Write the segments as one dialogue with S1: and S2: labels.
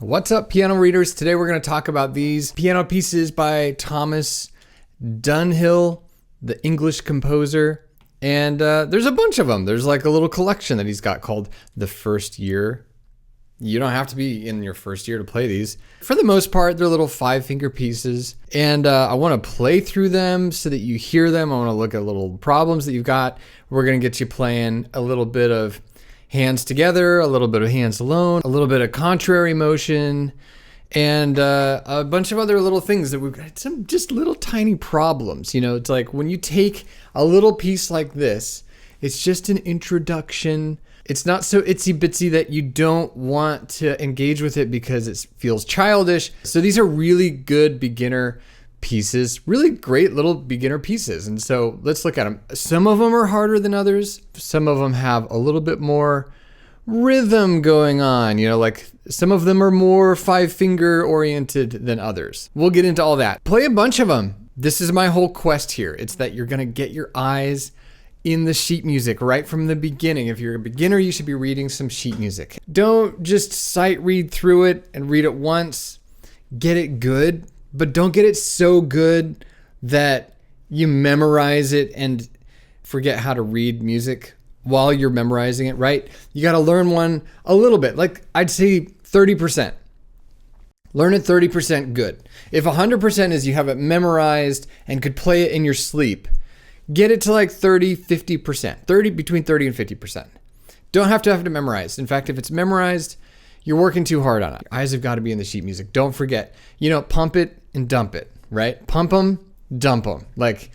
S1: What's up, piano readers? Today we're going to talk about these piano pieces by Thomas Dunhill, the English composer. And there's a bunch of them. There's like a little collection that he's got called The First Year. You don't have to be in your first year to play these. For the most part, they're little 5-finger pieces. And I want to play through them so that you hear them. I want to look at little problems that you've got. We're going to get you playing a little bit of hands together, a little bit of hands alone, a little bit of contrary motion, and a bunch of other little things that we've got. Some just little tiny problems. You know, it's like when you take a little piece like this, it's just an introduction. It's not so itsy bitsy that you don't want to engage with it because it feels childish. So these are really good beginner pieces, really great little beginner pieces. And so let's look at them. Some of them are harder than others. Some of them have a little bit more rhythm going on. You know, like some of them are more 5-finger oriented than others. We'll get into all that. Play a bunch of them. This is my whole quest here. It's that you're going to get your eyes in the sheet music right from the beginning. If you're a beginner, you should be reading some sheet music. Don't just sight read through it and read it once. Get it good, but don't get it so good that you memorize it and forget how to read music while you're memorizing it, right? You got to learn one a little bit. Like I'd say 30%. Learn it 30% good. If 100% is you have it memorized and could play it in your sleep, get it to like 30, 50%. Between 30 and 50%. Don't have to memorize. In fact, if it's memorized, you're working too hard on it. Your eyes have got to be in the sheet music. Don't forget, pump it and dump it, right? Pump them, dump them. Like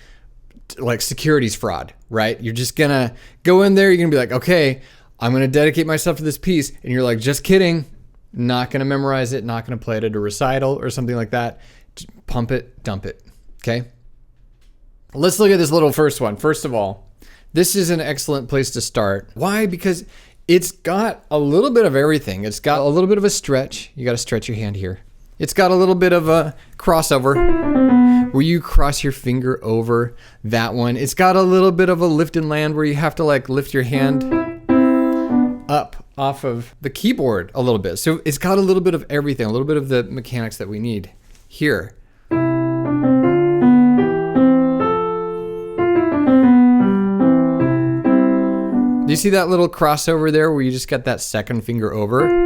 S1: securities fraud, right? You're just going to go in there. You're going to be like, okay, I'm going to dedicate myself to this piece. And you're like, just kidding. Not going to memorize it. Not going to play it at a recital or something like that. Just pump it, dump it. Okay. Let's look at this little first one. First of all, this is an excellent place to start. Why? Because it's got a little bit of everything. It's got a little bit of a stretch. You got to stretch your hand here. It's got a little bit of a crossover where you cross your finger over that one. It's got a little bit of a lift and land where you have to like lift your hand up off of the keyboard a little bit. So it's got a little bit of everything, a little bit of the mechanics that we need here. Do you see that little crossover there where you just got that second finger over?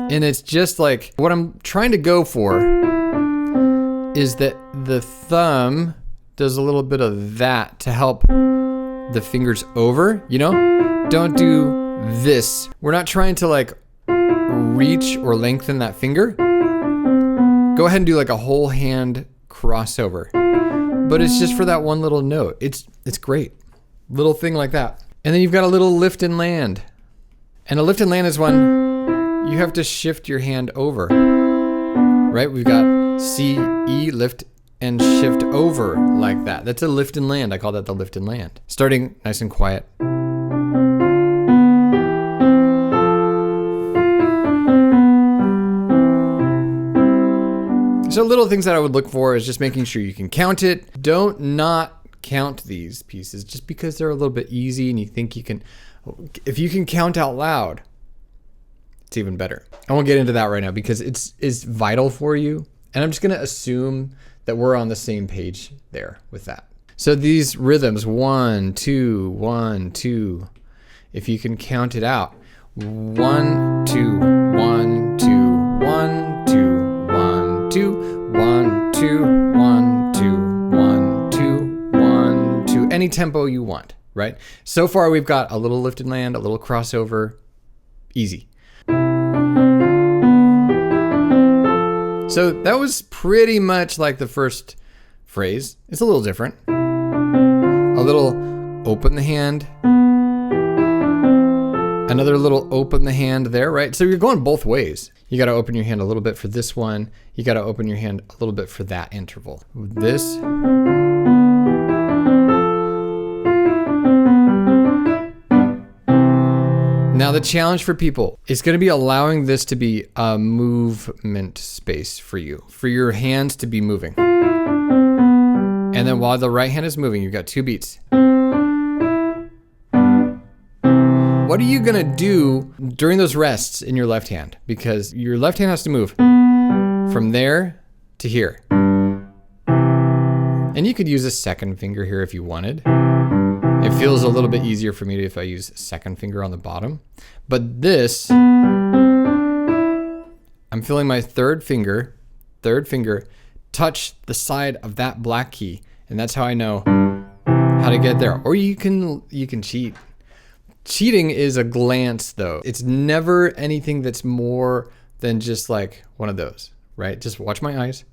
S1: And it's just like, what I'm trying to go for is that the thumb does a little bit of that to help the fingers over, Don't do this. We're not trying to like reach or lengthen that finger. Go ahead and do like a whole hand crossover. But it's just for that one little note. It's great. Little thing like that. And then you've got a little lift and land. And a lift and land is one you have to shift your hand over. Right? We've got C, E, lift, and shift over like that. That's a lift and land. I call that the lift and land. Starting nice and quiet. So little things that I would look for is just making sure you can count it. Don't not count these pieces just because they're a little bit easy and you think you can. If you can count out loud, it's even better. I won't get into that right now because it's vital for you. And I'm just going to assume that we're on the same page there with that. So these rhythms, 1, 2, 1, 2. If you can count it out, 1, 2, 1, 2, 1, 2, 1, 2, 1, 2, 1, 2, 1, 2, 1, 2. Any tempo you want, right? So far we've got a little lift and land, a little crossover, easy. So that was pretty much like the first phrase. It's a little different. A little open the hand. Another little open the hand there, right? So you're going both ways. You got to open your hand a little bit for this one. You got to open your hand a little bit for that interval. This. Now the challenge for people is going to be allowing this to be a movement space for you, for your hands to be moving. And then while the right hand is moving, you've got 2 beats. What are you gonna do during those rests in your left hand? Because your left hand has to move from there to here. And you could use a second finger here if you wanted. It feels a little bit easier for me if I use second finger on the bottom. But this, I'm feeling my third finger touch the side of that black key. And that's how I know how to get there. Or you can cheat. Cheating is a glance though. It's never anything that's more than just like one of those, right? Just watch my eyes.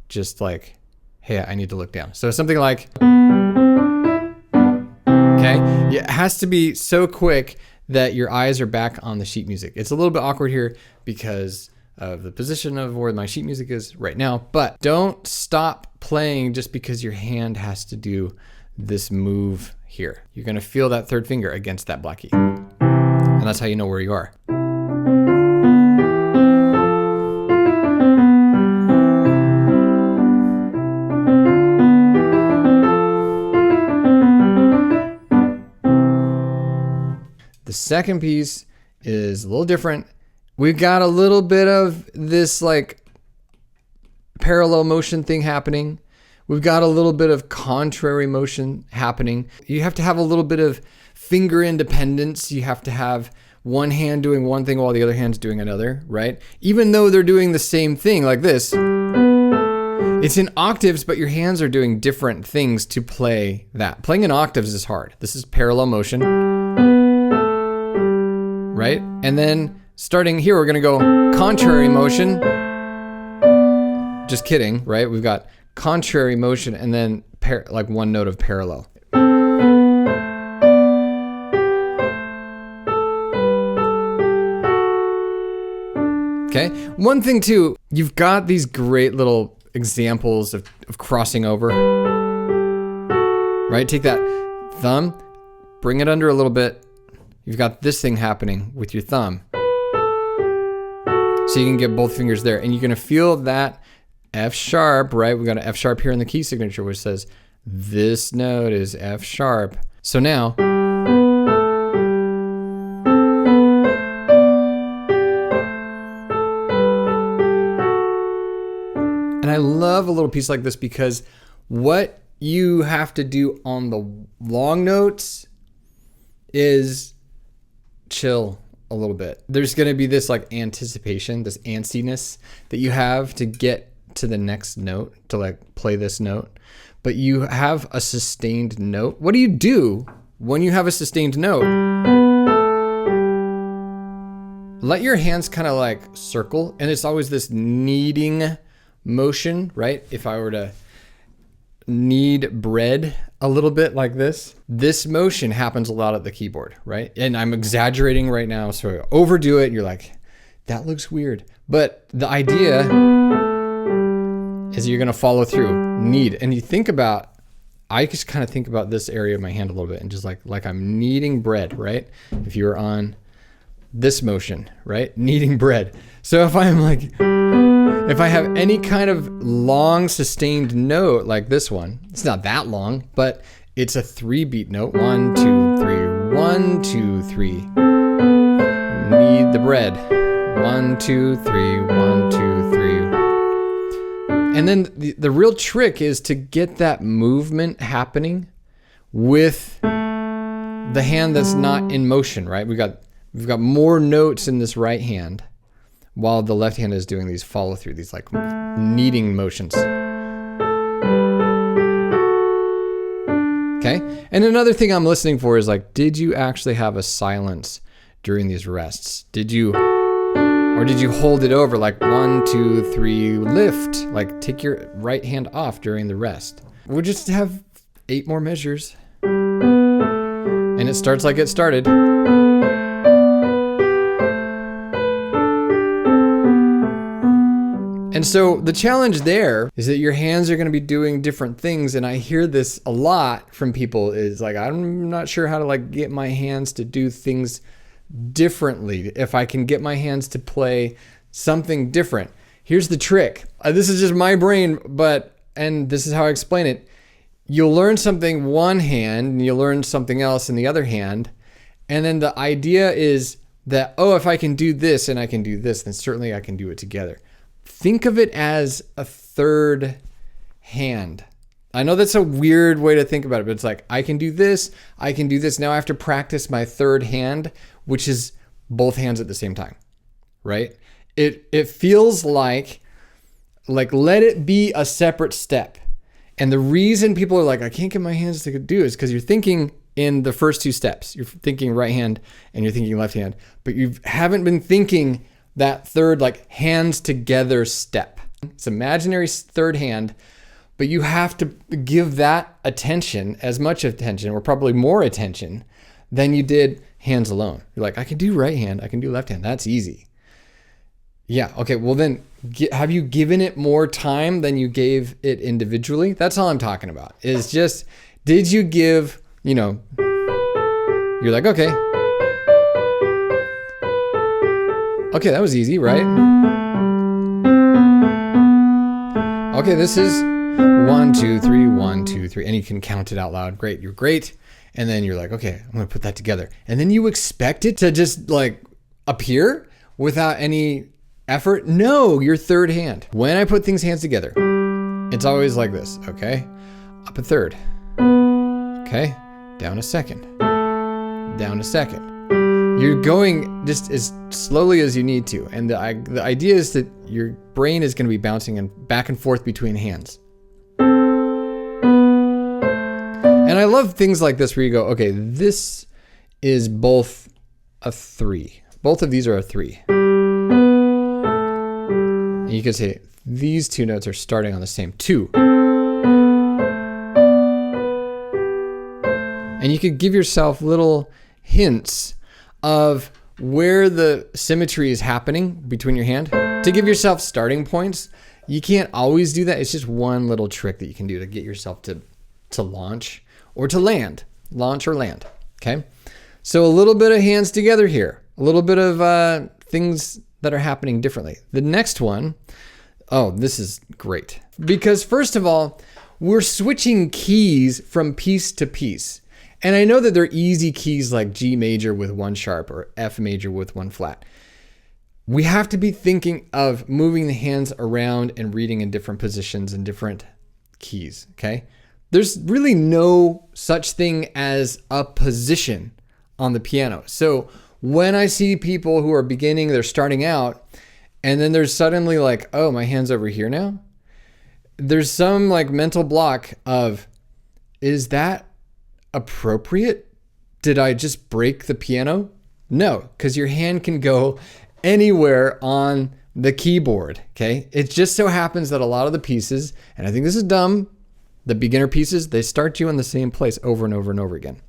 S1: Just like, hey, I need to look down. So something like, okay? Yeah, it has to be so quick that your eyes are back on the sheet music. It's a little bit awkward here because of the position of where my sheet music is right now, but don't stop playing just because your hand has to do this move here. You're gonna feel that third finger against that black key. And that's how you know where you are. The second piece is a little different. We've got a little bit of this like parallel motion thing happening. We've got a little bit of contrary motion happening. You have to have a little bit of finger independence. You have to have one hand doing one thing while the other hand's doing another, right? Even though they're doing the same thing like this. It's in octaves, but your hands are doing different things to play that. Playing in octaves is hard. This is parallel motion, right? And then starting here, we're gonna go contrary motion. Just kidding, right? We've got contrary motion and then like one note of parallel. Okay, one thing too, you've got these great little examples of crossing over, right? Take that thumb, bring it under a little bit. You've got this thing happening with your thumb. So you can get both fingers there and you're gonna feel that F sharp, right? We got an F sharp here in the key signature, which says this note is F sharp. So now, and I love a little piece like this because what you have to do on the long notes is chill a little bit. There's gonna be this like anticipation, this antsiness that you have to get to the next note, to like play this note, but you have a sustained note. What do you do when you have a sustained note? Let your hands kind of like circle, and it's always this kneading motion, right? If I were to knead bread a little bit like this motion happens a lot at the keyboard, right? And I'm exaggerating right now, so I overdo it, and you're like, that looks weird. But the idea is you're gonna follow through, knead. And you think about, I just kind of think about this area of my hand a little bit and just like I'm kneading bread, right? If you were on this motion, right? Kneading bread. So if I'm like, if I have any kind of long sustained note like this one, it's not that long, but it's a 3-beat note. 1, 2, 3, 1, 2, 3. Knead the bread. 1, 2, 3, 1, 2, 3. And then the real trick is to get that movement happening with the hand that's not in motion, right? We've got more notes in this right hand while the left hand is doing these follow through, these like kneading motions. Okay? And another thing I'm listening for is like, did you actually have a silence during these rests? Or did you hold it over like 1, 2, 3, lift? Like take your right hand off during the rest. We'll just have 8 more measures. And it starts like it started. And so the challenge there is that your hands are gonna be doing different things. And I hear this a lot from people is like, I'm not sure how to like get my hands to do things differently. If I can get my hands to play something different. Here's the trick. This is just my brain, and this is how I explain it. You'll learn something one hand and you'll learn something else in the other hand. And then the idea is that, oh, if I can do this and I can do this, then certainly I can do it together. Think of it as a third hand. I know that's a weird way to think about it, but it's like, I can do this, I can do this. Now I have to practice my third hand, which is both hands at the same time, right? It feels like let it be a separate step. And the reason people are like, I can't get my hands to do is because you're thinking in the first two steps. You're thinking right hand and you're thinking left hand, but you haven't been thinking that third, like, hands together step. It's imaginary third hand, but you have to give that attention, as much attention, or probably more attention than you did hands alone. You're like, I can do right hand, I can do left hand. That's easy. Yeah, okay, well then, have you given it more time than you gave it individually? That's all I'm talking about. Is just, did you give, you're like, okay, that was easy, right? Okay, this is 1, 2, 3, 1, 2, 3, and you can count it out loud. Great, you're great. And then you're like, okay, I'm gonna put that together. And then you expect it to just like appear without any effort? No, your third hand. When I put hands together, it's always like this, okay? Up a third, okay? Down a second, down a second. You're going just as slowly as you need to. And the idea is that your brain is gonna be bouncing back and forth between hands. And I love things like this where you go, okay, this is both a 3. Both of these are a 3. And you could say these two notes are starting on the same 2. And you could give yourself little hints of where the symmetry is happening between your hand to give yourself starting points. You can't always do that. It's just one little trick that you can do to get yourself to launch or to land. Launch or land, okay? So a little bit of hands together here. A little bit of things that are happening differently. The next one, oh, this is great. Because first of all, we're switching keys from piece to piece. And I know that they're easy keys like G major with 1 sharp or F major with 1 flat. We have to be thinking of moving the hands around and reading in different positions and different keys, okay? There's really no such thing as a position on the piano. So when I see people who are beginning, they're starting out, and then there's suddenly like, oh, my hand's over here now. There's some like mental block of, is that appropriate? Did I just break the piano? No, because your hand can go anywhere on the keyboard, okay? It just so happens that a lot of the pieces, and I think this is dumb, the beginner pieces, they start you in the same place over and over and over again.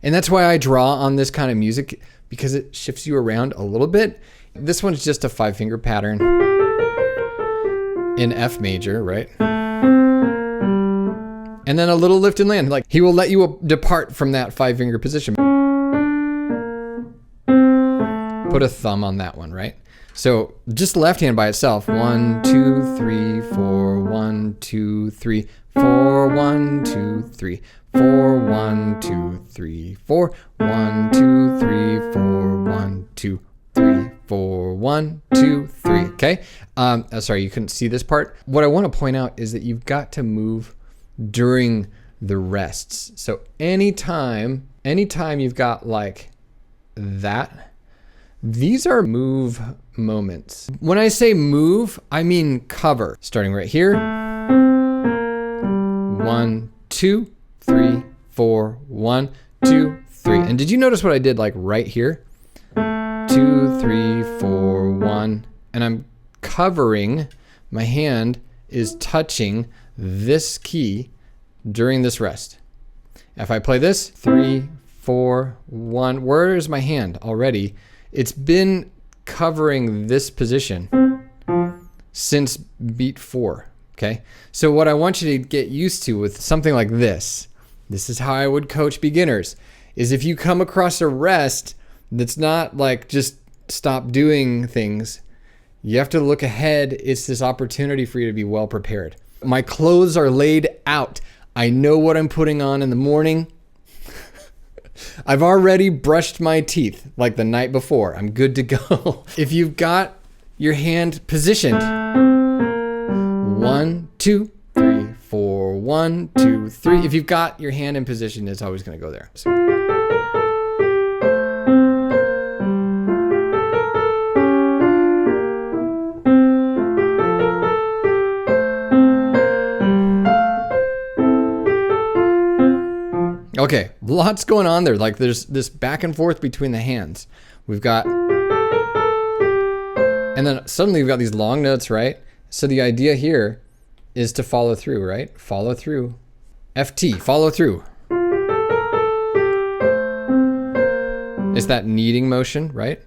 S1: And that's why I draw on this kind of music, because it shifts you around a little bit. This one's just a 5-finger pattern in F major, right? And then a little lift and land. Like, he will let you depart from that 5-finger position. Put a thumb on that one, right? So just left hand by itself. 1, 2, 3, 4, 1, 2, 3, 4, 1, 2, 3, 4, 1, 2, 3, 4, 1, 2, 3, 4, 1, 2, 3, 4, 1, 2, 3. Okay. Sorry, you couldn't see this part. What I want to point out is that you've got to move during the rests. So anytime you've got like that, these are move moments. When I say move, I mean cover. Starting right here. 1, 2, 3, 4, 1, 2, 3. And did you notice what I did like right here? 2, 3, 4, 1. And I'm covering, my hand is touching this key during this rest. If I play this, 3, 4, 1, where is my hand already? It's been covering this position since beat 4, okay? So what I want you to get used to with something like this is how I would coach beginners, is if you come across a rest that's not like just stop doing things, you have to look ahead. It's this opportunity for you to be well prepared. My clothes are laid out. I know what I'm putting on in the morning. I've already brushed my teeth like the night before. I'm good to go. If you've got your hand positioned, 1, 2, 3, 4, 1, 2, 3. If you've got your hand in position, it's always going to go there. So. Okay, lots going on there. Like there's this back and forth between the hands. We've got, and then suddenly we've got these long notes, right? So the idea here is to follow through, right? Follow through. FT, follow through. It's that kneading motion, right?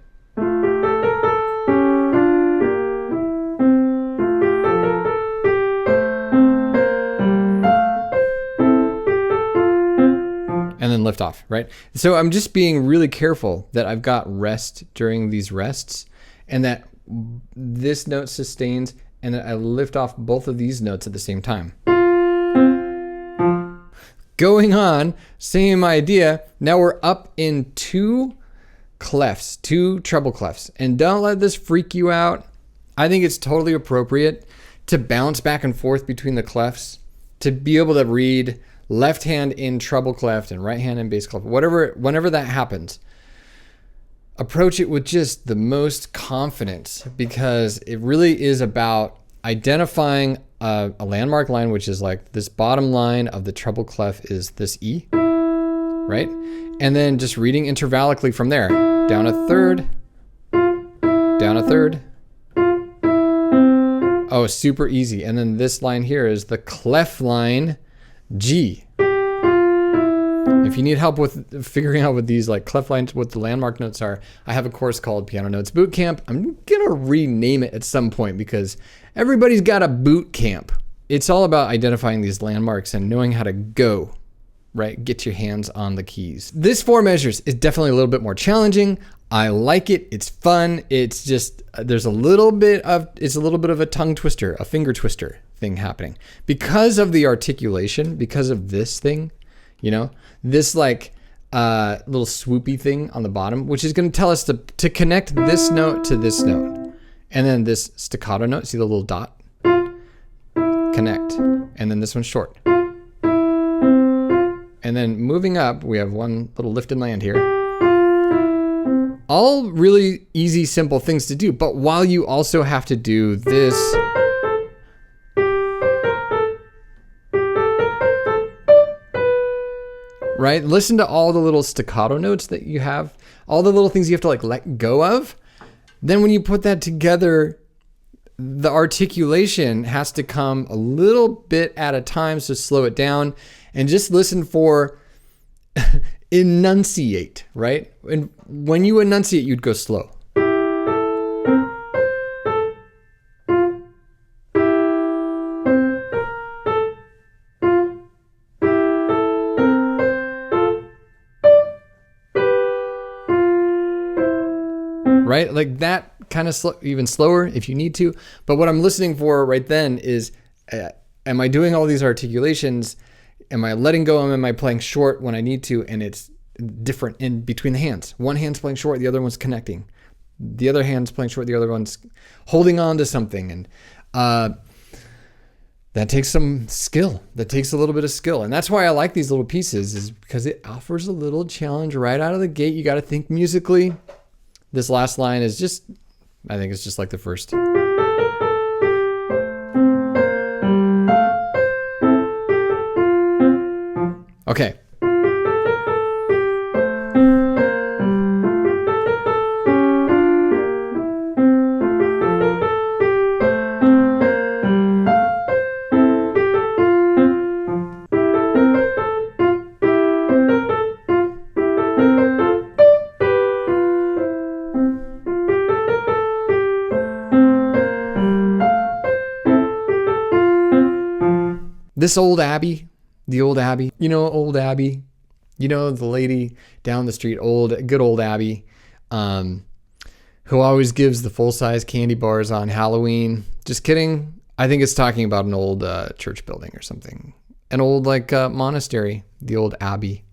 S1: And then lift off, right? So I'm just being really careful that I've got rest during these rests and that this note sustains and that I lift off both of these notes at the same time. Going on, same idea. Now we're up in 2 clefs, 2 treble clefs. And don't let this freak you out. I think it's totally appropriate to bounce back and forth between the clefs, to be able to read left hand in treble clef and right hand in bass clef, whenever that happens. Approach it with just the most confidence, because it really is about identifying a landmark line, which is like this bottom line of the treble clef is this E, right? And then just reading intervallically from there. Down a third, down a third. Oh, super easy. And then this line here is the clef line G. If you need help with figuring out what these like clef lines, what the landmark notes are, I have a course called Piano Notes Boot Camp. I'm gonna rename it at some point because everybody's got a boot camp. It's all about identifying these landmarks and knowing how to go, right? Get your hands on the keys. This 4 measures is definitely a little bit more challenging. I like it. It's fun. It's just, it's a little bit of a tongue twister, a finger twister thing happening because of the articulation, because of this thing, you know, this like little swoopy thing on the bottom, which is going to tell us to connect this note to this note. And then this staccato note, see the little dot? Connect. And then this one's short. And then moving up, we have one little lift and land here. All really easy, simple things to do. But while you also have to do this, right? Listen to all the little staccato notes that you have, all the little things you have to like let go of. Then when you put that together, the articulation has to come a little bit at a time, so slow it down and just listen for enunciate, right? And when you enunciate, you'd go slow. Right? Like that kind of even slower if you need to. But what I'm listening for right then is, am I doing all these articulations? Am I letting go? Am I playing short when I need to? And it's different in between the hands. One hand's playing short, the other one's connecting. The other hand's playing short, the other one's holding on to something. And that takes some skill. That takes a little bit of skill. And that's why I like these little pieces, is because it offers a little challenge right out of the gate. You got to think musically. This last line is just, I think it's just like the first. Okay. This Old Abbey, the Old Abbey, you know, Old Abbey, you know, the lady down the street, good old Abbey, who always gives the full-size candy bars on Halloween. Just kidding. I think it's talking about an old church building or something. An old monastery, the Old Abbey.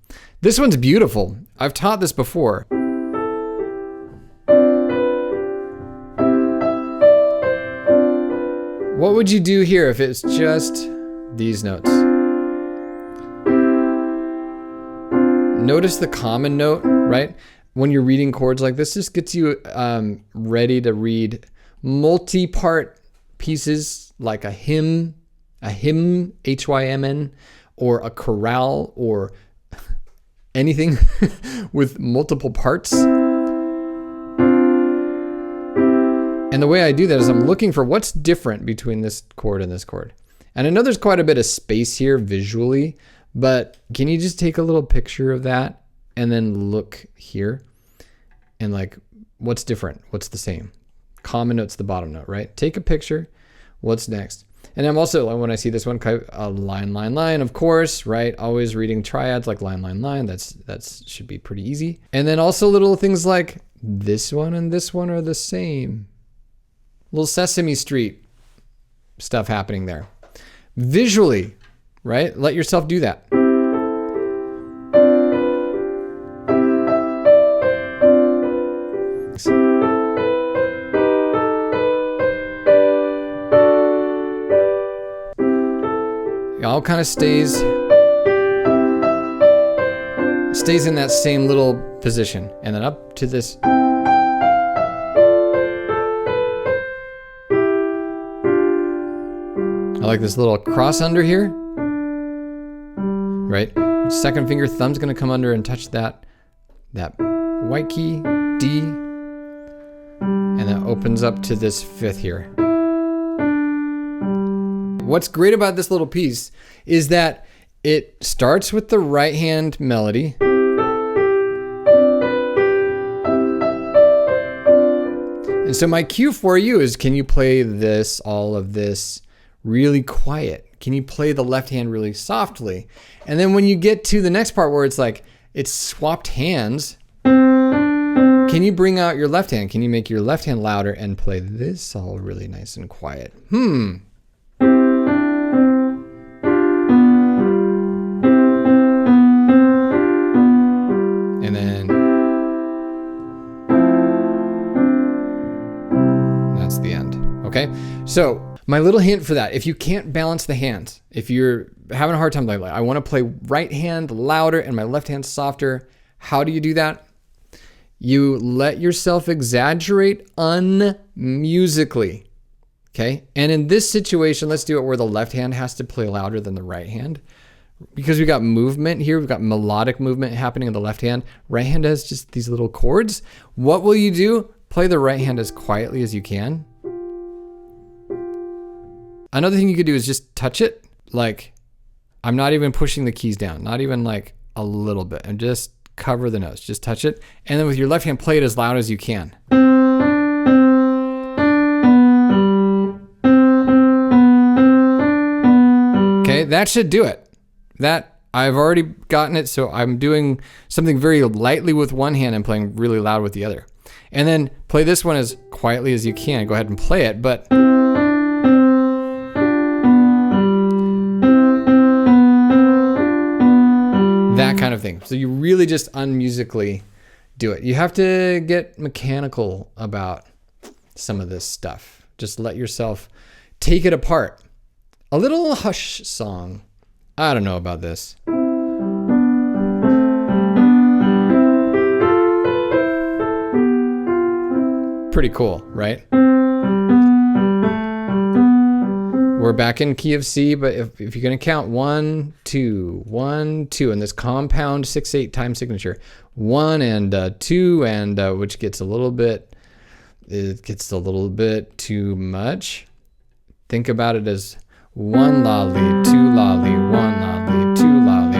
S1: This one's beautiful. I've taught this before. What would you do here if it's just these notes? Notice the common note, right? When you're reading chords like this, just gets you ready to read multi-part pieces like a hymn, H-Y-M-N, or a chorale, or anything with multiple parts. And the way I do that is I'm looking for what's different between this chord and this chord. And I know there's quite a bit of space here visually, but can you just take a little picture of that and then look here and like, what's different? What's the same? Common note's the bottom note, right? Take a picture. What's next? And I'm also, when I see this one, a line, line, line, of course, right? Always reading triads like line, line, line. That's should be pretty easy. And then also little things like this one and this one are the same. Little Sesame Street stuff happening there. Visually, right? Let yourself do that. It all kind of stays in that same little position. And then up to this. I like this little cross under here, right? Second finger, thumb's gonna come under and touch that white key, D, and that opens up to this fifth here. What's great about this little piece is that it starts with the right hand melody. And so my cue for you is, can you play this, all of this, really quiet? Can you play the left hand really softly? And then when you get to the next part where it's like, it's swapped hands, can you bring out your left hand? Can you make your left hand louder and play this all really nice and quiet? And then that's the end. Okay? So my little hint for that, if you can't balance the hands, if you're having a hard time, like I want to play right hand louder and my left hand softer, how do you do that? You let yourself exaggerate unmusically, okay? And in this situation, let's do it where the left hand has to play louder than the right hand. Because we've got movement here, we've got melodic movement happening in the left hand. Right hand has just these little chords. What will you do? Play the right hand as quietly as you can. Another thing you could do is just touch it. Like, I'm not even pushing the keys down, not even like a little bit, and just cover the notes, just touch it. And then with your left hand, play it as loud as you can. Okay, that should do it. That, I've already gotten it, so I'm doing something very lightly with one hand and playing really loud with the other. And then play this one as quietly as you can. Go ahead and play it, but that kind of thing. So you really just unmusically do it. You have to get mechanical about some of this stuff. Just let yourself take it apart. A little hush song. I don't know about this. Pretty cool, right? We're back in key of C, but if you're going to count 1, 2, 1, 2, in this compound 6/8 time signature, 1 and 2, and which gets a little bit, it gets a little bit too much. Think about it as 1 lolly, 2 lolly, 1 lolly, 2 lolly,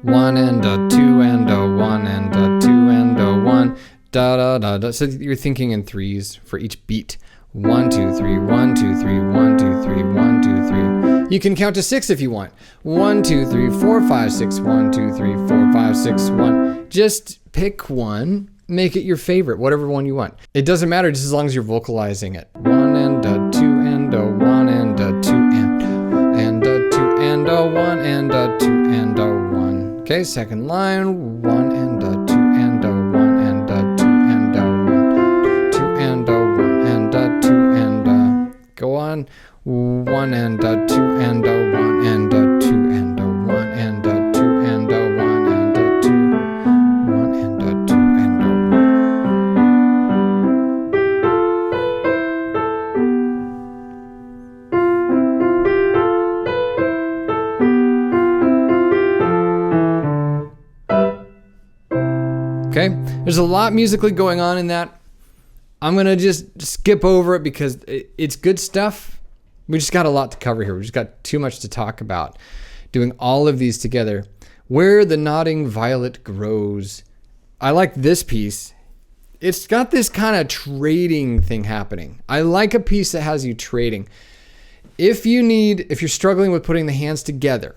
S1: 1 and a 2 and a 1 and a 2 and a 1, da da da da. So you're thinking in threes for each beat. 1, 2, 3, 1, 2, 3, 1, 2, 3, 1, 2, 3. You can count to 6 if you want. 1, 2, 3, 4, 5, 6, 1, 2, 3, 4, 5, 6, 1. Just pick one, make it your favorite, whatever one you want. It doesn't matter just as long as you're vocalizing it. 1 and a 2 and a 1 and a 2 and a 2 and and a 1 and a 2 and a 1. Okay, second line, 1 and a 2 and a 1 and a 2 and a 1, 2 and a 1 and a 2 and a, go on, 1 and a 2 and a 1 and a 2 and a 1 and a 2 and a 1 and a 2, 1 and a 2 and a 1. Okay, there's a lot musically going on in that. I'm going to just skip over it because it's good stuff. We just got a lot to cover here. We just got too much to talk about. Doing all of these together. Where the nodding violet grows. I like this piece. It's got this kind of trading thing happening. I like a piece that has you trading. If you're struggling with putting the hands together,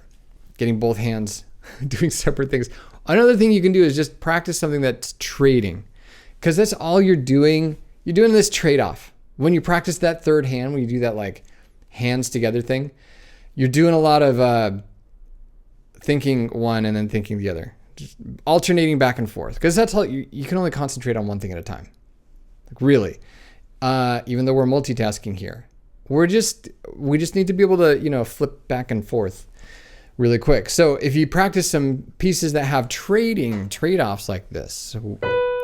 S1: getting both hands doing separate things, another thing you can do is just practice something that's trading. Because that's all you're doing. You're doing this trade-off. When you practice that third hand, when you do that like hands together thing, you're doing a lot of thinking one and then thinking the other. Just alternating back and forth. Because that's all you can only concentrate on one thing at a time. Like really. Even though we're multitasking here. We just need to be able to, flip back and forth really quick. So if you practice some pieces that have trade-offs like this,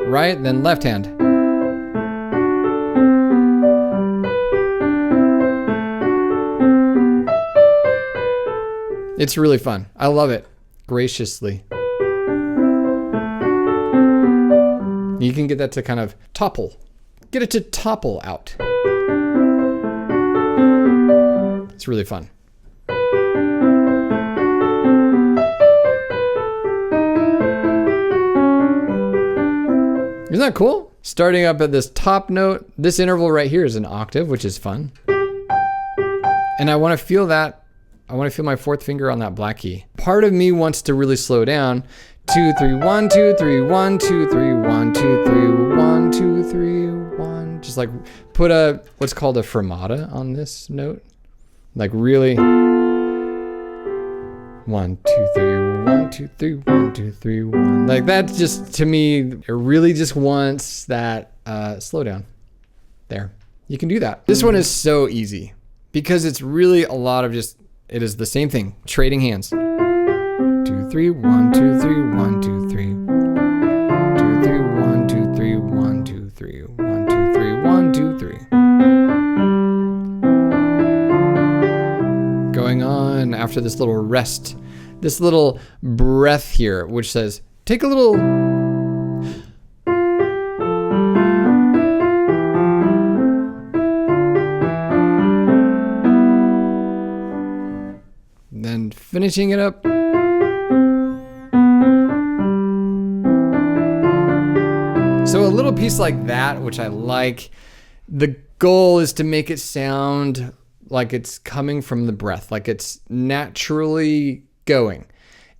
S1: right? Then left hand. It's really fun. I love it. Graciously. You can get that to kind of topple. Get it to topple out. It's really fun. Isn't that cool? Starting up at this top note, this interval right here is an octave, which is fun. And I want to feel that. I want to feel my fourth finger on that black key. Part of me wants to really slow down. 2, 3, 1, 2, 3, 1, 2, 3, 1, 2, 3, 1, 2, 3, 1. Just like put what's called a fermata on this note. Like really. 1, 2, 3, 1, 2, 3, 1, 2, 3, 1. Like that just, to me, it really just wants that slow down. There. You can do that. This one is so easy because it's really a lot of just, it is the same thing. Trading hands. 2, 3, 1, 2, 3, 1, 2, 3. 2, 3, 1, 2, 3, 1, 2, 3. 1, 2, 3, 1, 2, 3. Going on after this little rest, this little breath here, which says, take a little. Then finishing it up. So a little piece like that, which I like, the goal is to make it sound like it's coming from the breath, like it's naturally going.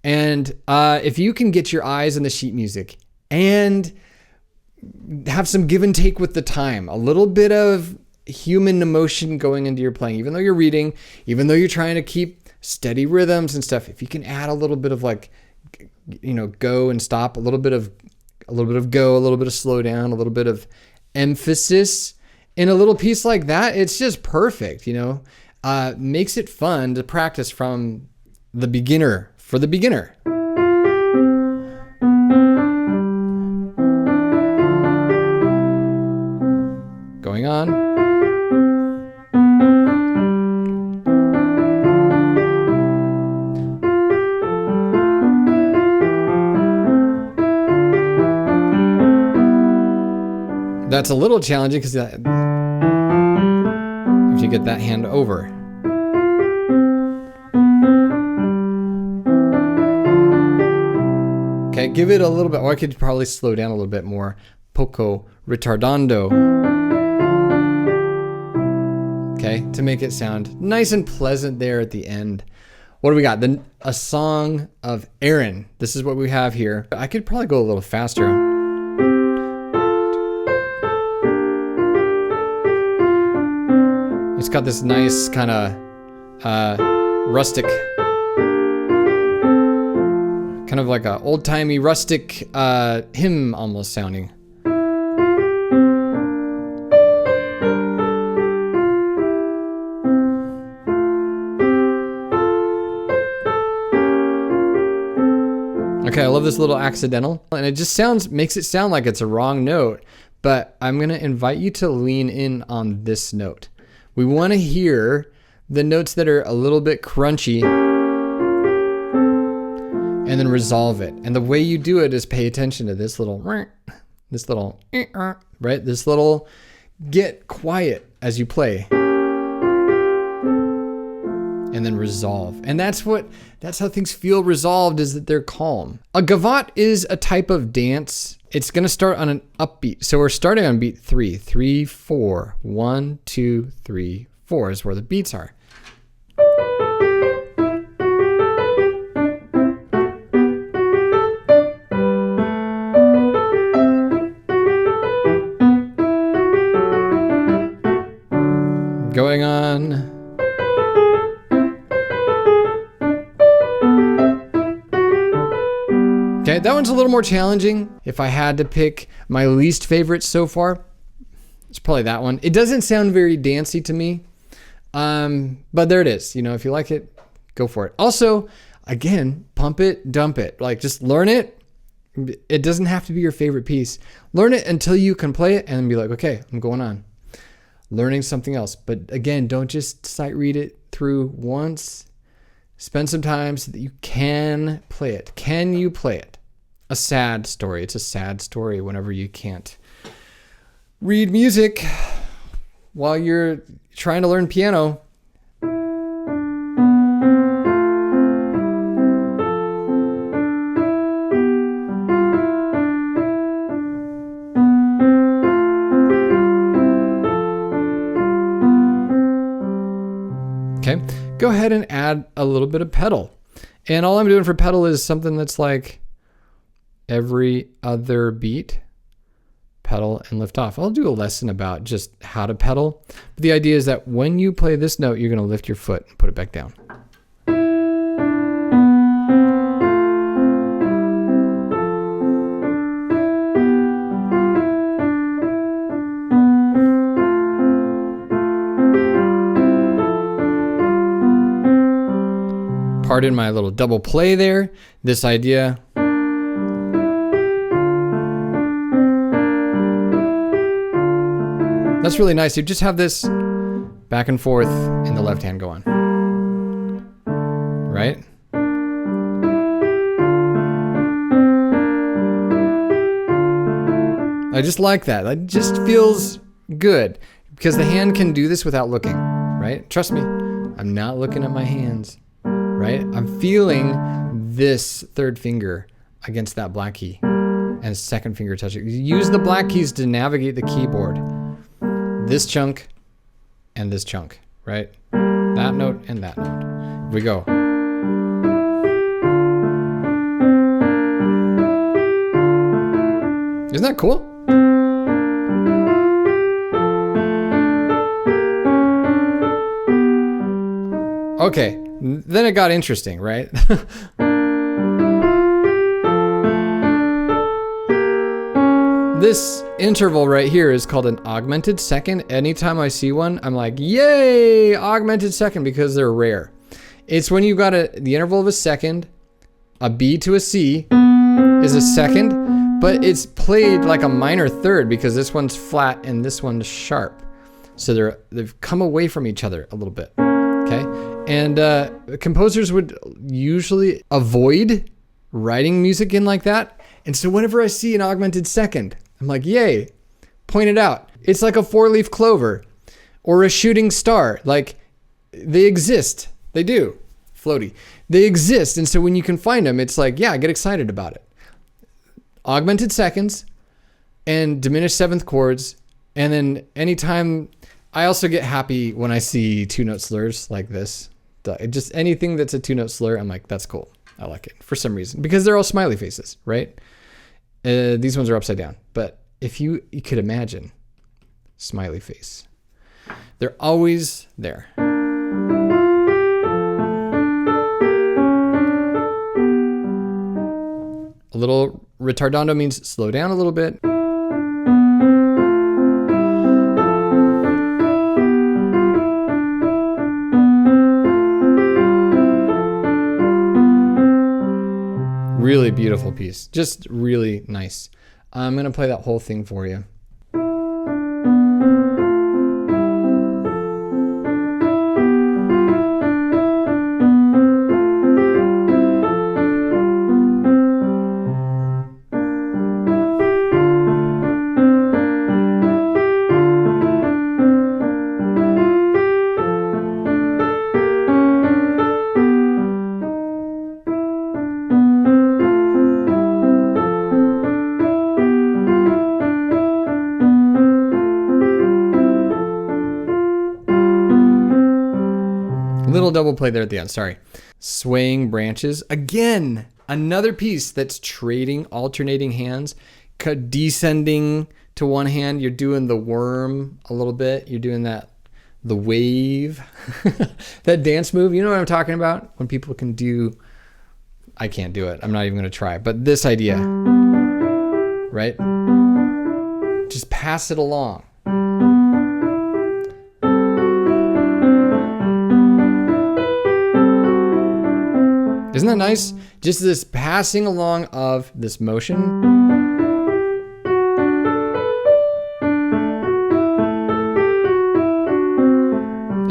S1: And if you can get your eyes on the sheet music and have some give and take with the time, a little bit of human emotion going into your playing, even though you're reading, even though you're trying to keep steady rhythms and stuff, if you can add a little bit of like, go and stop, a little bit of go, a little bit of slow down, a little bit of emphasis in a little piece like that, it's just perfect, makes it fun to practice from the beginner, for the beginner. Going on. That's a little challenging because if you get that hand over. Okay, give it a little bit, or I could probably slow down a little bit more. Poco ritardando. Okay, to make it sound nice and pleasant there at the end. What do we got? A Song of Erin. This is what we have here. I could probably go a little faster. It's got this nice kind of rustic Kind of like a old-timey, rustic hymn almost sounding. Okay, I love this little accidental, and it just makes it sound like it's a wrong note, but I'm gonna invite you to lean in on this note. We wanna hear the notes that are a little bit crunchy and then resolve it. And the way you do it is pay attention to this little, right? This little get quiet as you play. And then resolve. And that's how things feel resolved, is that they're calm. A gavotte is a type of dance. It's gonna start on an upbeat. So we're starting on beat 3. 3, 4. 1, 2, 3, 4 is where the beats are. Going on. Okay, that one's a little more challenging. If I had to pick my least favorite so far, it's probably that one. It doesn't sound very dancey to me, but there it is. You know, if you like it, go for it. Also, again, pump it, dump it. Like, just learn it. It doesn't have to be your favorite piece. Learn it until you can play it and then be like, okay, I'm going on. Learning something else. But again, don't just sight read it through once. Spend some time so that you can play it. Can you play it? A sad story. It's a sad story whenever you can't read music while you're trying to learn piano. Okay, go ahead and add a little bit of pedal. And all I'm doing for pedal is something that's like every other beat, pedal and lift off. I'll do a lesson about just how to pedal. But the idea is that when you play this note, you're gonna lift your foot and put it back down. Pardon my little double play there. This idea. That's really nice. You just have this back and forth and the left hand go on. Right? I just like that. It just feels good because the hand can do this without looking, right? Trust me, I'm not looking at my hands. Right? I'm feeling this third finger against that black key and second finger touching. Use the black keys to navigate the keyboard. This chunk and this chunk, right? That note and that note. Here we go. Isn't that cool? Okay. Then it got interesting, right? This interval right here is called an augmented second. Anytime I see one, I'm like, yay, augmented second, because they're rare. It's when you've got the interval of a second, a B to a C is a second, but it's played like a minor third because this one's flat and this one's sharp. So they've come away from each other a little bit, okay? And composers would usually avoid writing music in like that. And so whenever I see an augmented second, I'm like, yay, point it out. It's like a 4-leaf clover or a shooting star. Like, they exist. They do. Floaty. They exist. And so when you can find them, it's like, yeah, get excited about it. Augmented seconds and diminished seventh chords. And then anytime, I also get happy when I see 2-note slurs like this. Just anything that's a 2-note slur, I'm like, that's cool. I like it for some reason because they're all smiley faces, right? These ones are upside down, but if you could imagine smiley face, they're always there. little retardando means slow down a little bit. Really beautiful piece. Just really nice. I'm going to play that whole thing for you. Little double play there at the end, sorry. Swaying branches. Again, another piece that's trading, alternating hands, descending to one hand. You're doing the worm a little bit. You're doing that, the wave, that dance move. You know what I'm talking about? When people can do, I can't do it. I'm not even going to try. But this idea, right? Just pass it along. Isn't that nice? Just this passing along of this motion.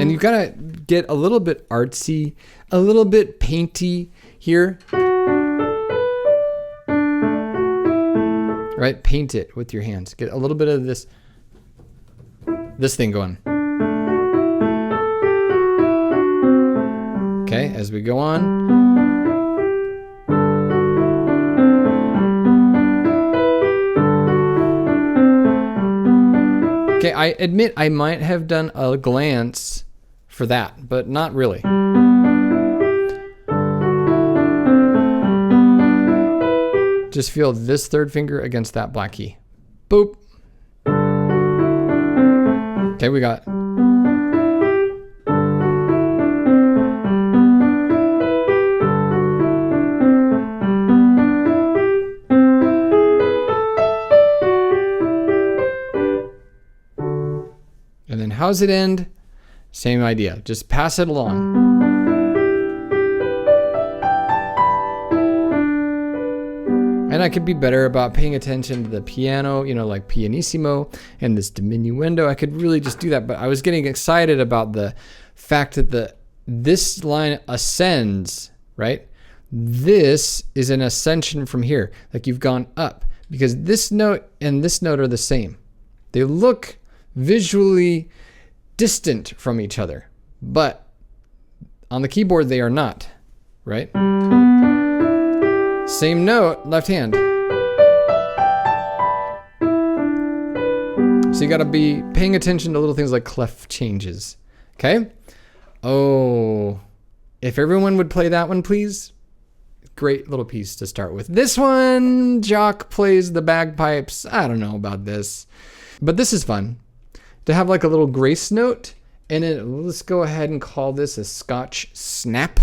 S1: And you've got to get a little bit artsy, a little bit painty here. Right? Paint it with your hands. Get a little bit of this thing going. Okay, as we go on. Okay, I admit I might have done a glance for that, but not really. Just feel this third finger against that black key. Boop. Okay, we got. And then how's it end? Same idea. Just pass it along. And I could be better about paying attention to the piano, you know, like pianissimo and this diminuendo. I could really just do that. But I was getting excited about the fact that this line ascends, right? This is an ascension from here. Like you've gone up. Because this note and this note are the same. They look visually distant from each other, but on the keyboard they are not, right? Same note, left hand. So you gotta be paying attention to little things like clef changes, okay? Oh, if everyone would play that one, please. Great little piece to start with. This one, Jock plays the bagpipes. I don't know about this, but this is fun. To have like a little grace note, and then let's go ahead and call this a Scotch snap.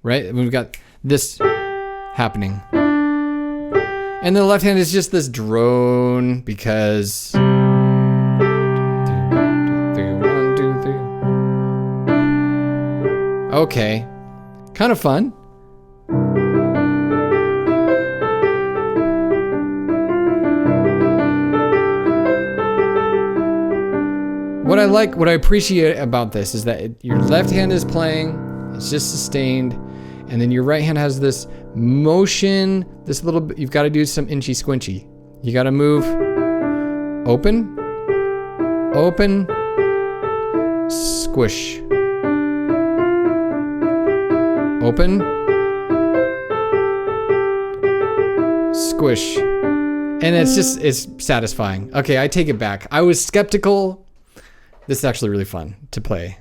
S1: Right? We've got this happening. And the left hand is just this drone because 1, 2, 3. Okay. Kind of fun. What I appreciate about this is that your left hand is playing, it's just sustained, and then your right hand has this motion, this little bit, you've got to do some inchy squinchy. You got to move open, open, squish, open, squish, and it's satisfying. Okay, I take it back. I was skeptical. This is actually really fun to play.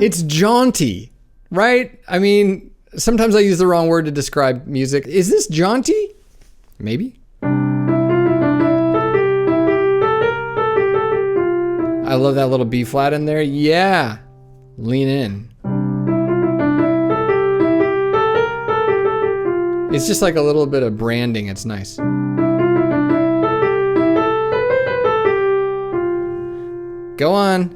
S1: It's jaunty, right? I mean, sometimes I use the wrong word to describe music. Is this jaunty? Maybe. I love that little B flat in there. Yeah. Lean in. It's just like a little bit of branding. It's nice. Go on.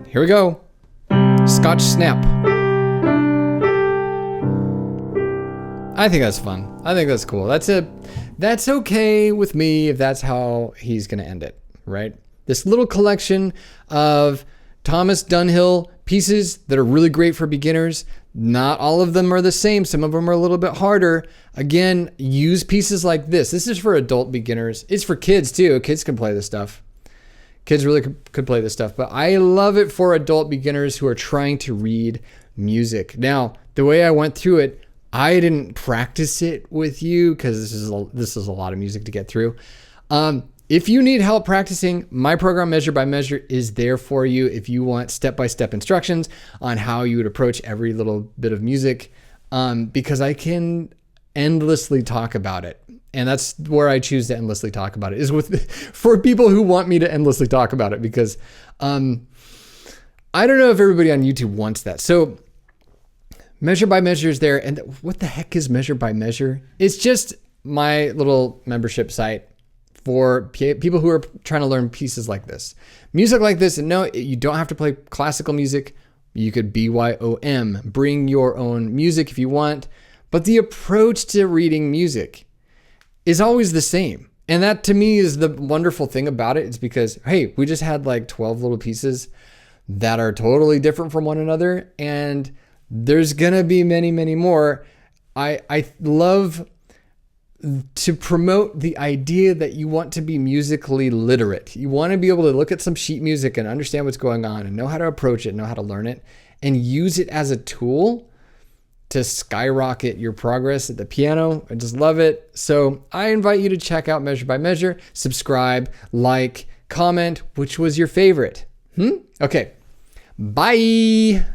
S1: Here we go. Scotch snap. I think that's fun. I think that's cool. That's okay with me if that's how he's gonna end it, right? This little collection of Thomas Dunhill pieces that are really great for beginners. Not all of them are the same. Some of them are a little bit harder. Again, use pieces like this. This is for adult beginners. It's for kids too. Kids can play this stuff. Kids really could play this stuff, but I love it for adult beginners who are trying to read music. Now, the way I went through it, I didn't practice it with you because this is a lot of music to get through. If you need help practicing, my program Measure by Measure is there for you if you want step-by-step instructions on how you would approach every little bit of music, because I can endlessly talk about it. And that's where I choose to endlessly talk about it, is for people who want me to endlessly talk about it, because I don't know if everybody on YouTube wants that. So Measure by Measure is there. And what the heck is Measure by Measure? It's just my little membership site for people who are trying to learn pieces like this. Music like this, and no, you don't have to play classical music. You could BYOM, bring your own music if you want. But the approach to reading music is always the same. And that to me is the wonderful thing about it. It's because, hey, we just had like 12 little pieces that are totally different from one another. And there's gonna be many, many more. I love to promote the idea that you want to be musically literate. You want to be able to look at some sheet music and understand what's going on and know how to approach it, know how to learn it, and use it as a tool to skyrocket your progress at the piano. I just love it. So I invite you to check out Measure by Measure, subscribe, like, comment, which was your favorite. Okay, bye.